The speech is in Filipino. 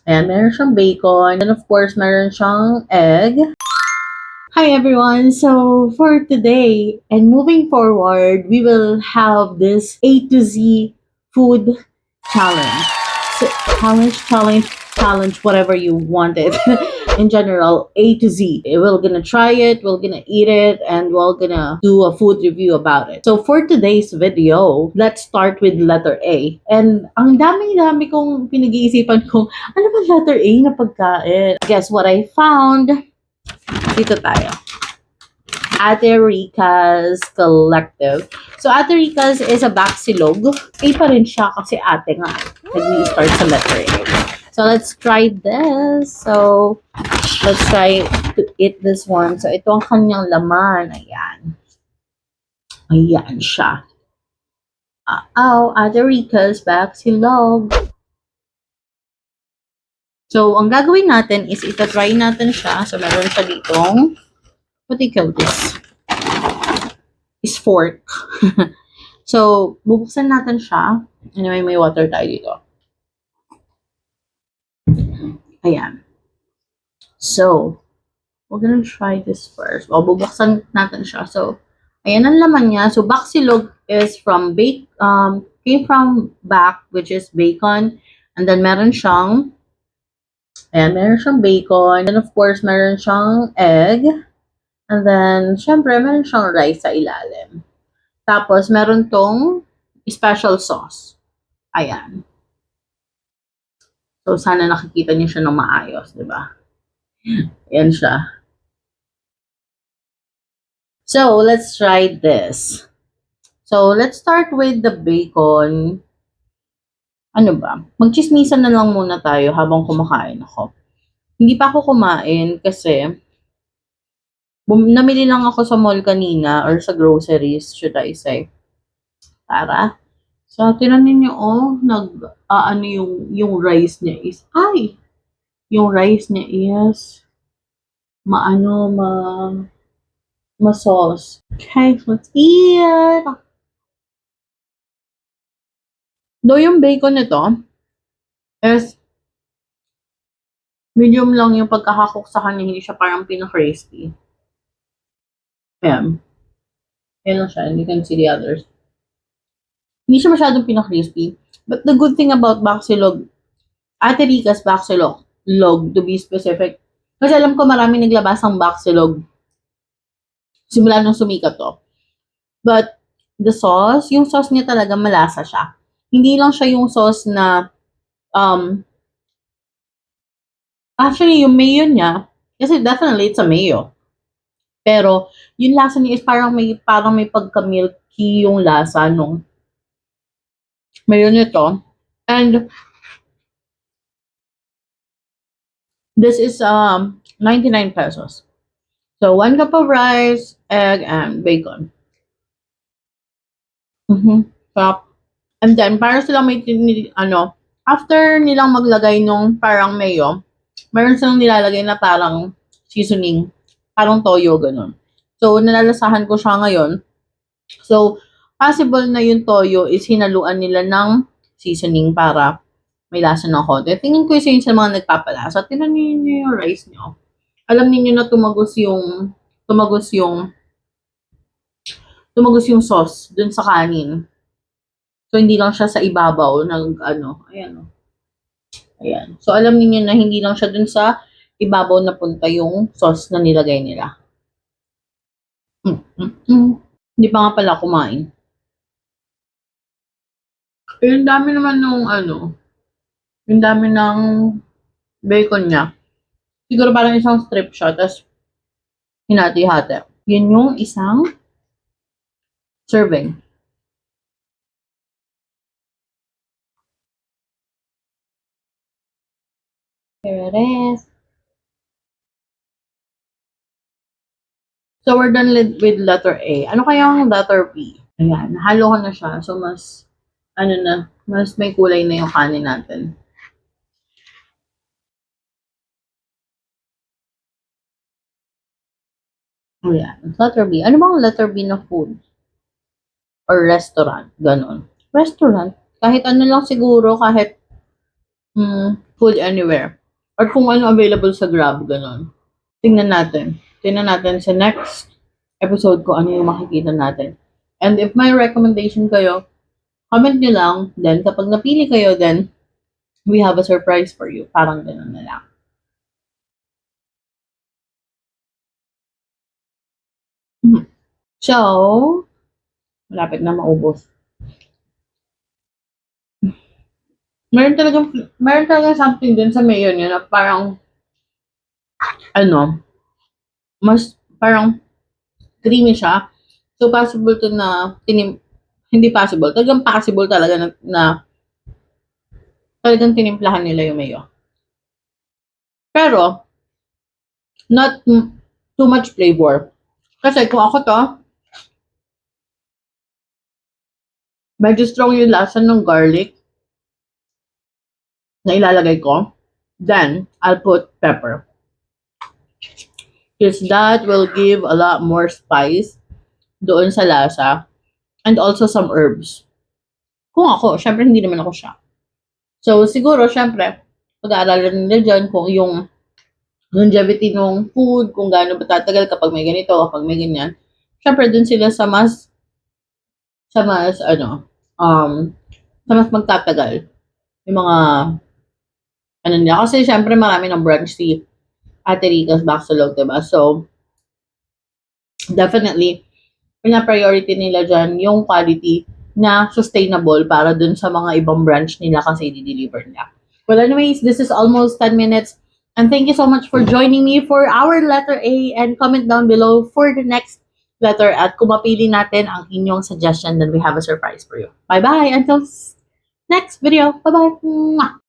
Ayan, meron siyang bacon. And of course, meron siyang egg. Hi everyone! So for today and moving forward, we will have this A to Z food challenge. So, challenge, whatever you want it. In general, A to Z. We're gonna try it, we're gonna eat it, and we're gonna do a food review about it. So for today's video, let's start with letter A. And ang dami-dami kong pinag-iisipan kung ano ba letter A na pagkain. Guess what I found? Dito tayo. Ate Rica's Collective. So, Ate Rica's is a Baxilog. A pa rin siya kasi ate nga. Nag-start sa letter A. So, let's try this. So, let's try to eat this one. So, ito ang kanyang laman. Ayan. Ayan siya. Ate Rica's Baxilog. So, ang gagawin natin is itatry natin siya. So, meron siya ditong what do you call this? Is fork. So, bubuksan natin siya. Anyway, may water tayo dito. Ayan. So, we're gonna try this first. O, bubuksan natin siya. So, ayan ang laman niya. So, Baxilog is from came from back, which is bacon. And then, meron siyang bacon. And of course, meron siyang egg. And then, syempre, meron siyang rice sa ilalim. Tapos, meron tong special sauce. Ayan. So, sana nakikita niyo siya ng maayos, di ba? Ayan siya. So, let's try this. So, let's start with the bacon. Ano ba? Magchismisan na lang muna tayo habang kumakain ako. Hindi pa ako kumain kasi namili lang ako sa mall kanina or sa groceries, should I say. Tara. So, tinanin niyo, ano yung rice niya is, yung rice niya is, ma-sauce. Okay, let's eat! Though yung bacon nito is, medium lang yung pagkakakook sa kanya, hindi siya parang pina-crispy. Ayan. Ayan lang siya, and you can see the others. Hindi siya masyadong pina-crispy. But the good thing about Baxilog, Ate Rica's Baxilog, to be specific, kasi alam ko marami naglabas ang Baxilog simula nung sumikat to. But, the sauce, yung sauce niya talaga malasa siya. Hindi lang siya yung sauce na, actually, yung mayo niya, kasi definitely it's a mayo. Pero, yung lasa niya is parang may pagka-milky yung lasa nung mayo nito. And, this is 99 pesos. So, 1 cup of rice, egg, and bacon. Sarap. And then, parang silang after nilang maglagay nung parang mayo, meron silang nilalagay na parang seasoning, parang toyo, ganun. So, nalalasahan ko siya ngayon. So, possible na yung toyo is hinaluan nila ng seasoning para may lasa ng konti. Tingin ko yun sa mga nagpapalasa. Tingnan niyo yung rice niyo. Alam niyo na tumagos yung sauce dun sa kanin. So, hindi lang siya sa ibabaw ng ayan. Ayan. So, alam niyo na hindi lang siya dun sa ibabaw na punta yung sauce na nilagay nila. Hindi pa nga pala kumain. Yung dami naman yung dami ng bacon niya. Siguro parang isang strip siya, tapos hinati-hati. Yun yung isang serving. Here it is. So, we're done with letter A. Ano kaya ang letter B? Ayan, nahalo ko na siya. So, mas may kulay na yung kanin natin. Ayan, letter B. Ano bang letter B na food? Or restaurant? Ganon. Restaurant? Kahit ano lang siguro, kahit Food Anywhere. Or kung ano available sa Grab, ganun. Tingnan natin. Tingnan natin sa next episode ko ano yung makikita natin. And if may recommendation kayo, comment nyo lang. Then, kapag napili kayo, then we have a surprise for you. Parang ganun na lang. Mhm. So, malapit na maubos. Meron talagang something din sa mayo niya na parang, ano, mas, parang creamy siya. So, possible to na, hindi possible. Talagang possible talaga na talagang tinimplahan nila yung mayo. Pero, not too much flavor. Kasi kung ako to, medyo strong yung lasa ng garlic na ilalagay ko. Then, I'll put pepper. Because that will give a lot more spice doon sa lasa. And also some herbs. Kung ako, syempre hindi naman ako siya. So, siguro, syempre, pag-aaralan nila dyan kung yung longevity ng food, kung gaano ba tatagal kapag may ganito, kapag may ganyan. Syempre, dun sila sa mas, sa mas magtatagal. Yung mga, ano nila. Kasi syempre, marami ng branch si Ate Rica's Baxalog, diba? So, definitely, pina-priority nila dyan yung quality na sustainable para dun sa mga ibang branch nila kasi di-deliver nila. Well, anyways, this is almost 10 minutes. And thank you so much for joining me for our letter A, and comment down below for the next letter at kung mapili natin ang inyong suggestion, then we have a surprise for you. Bye-bye! Until next video. Bye-bye! Mwah!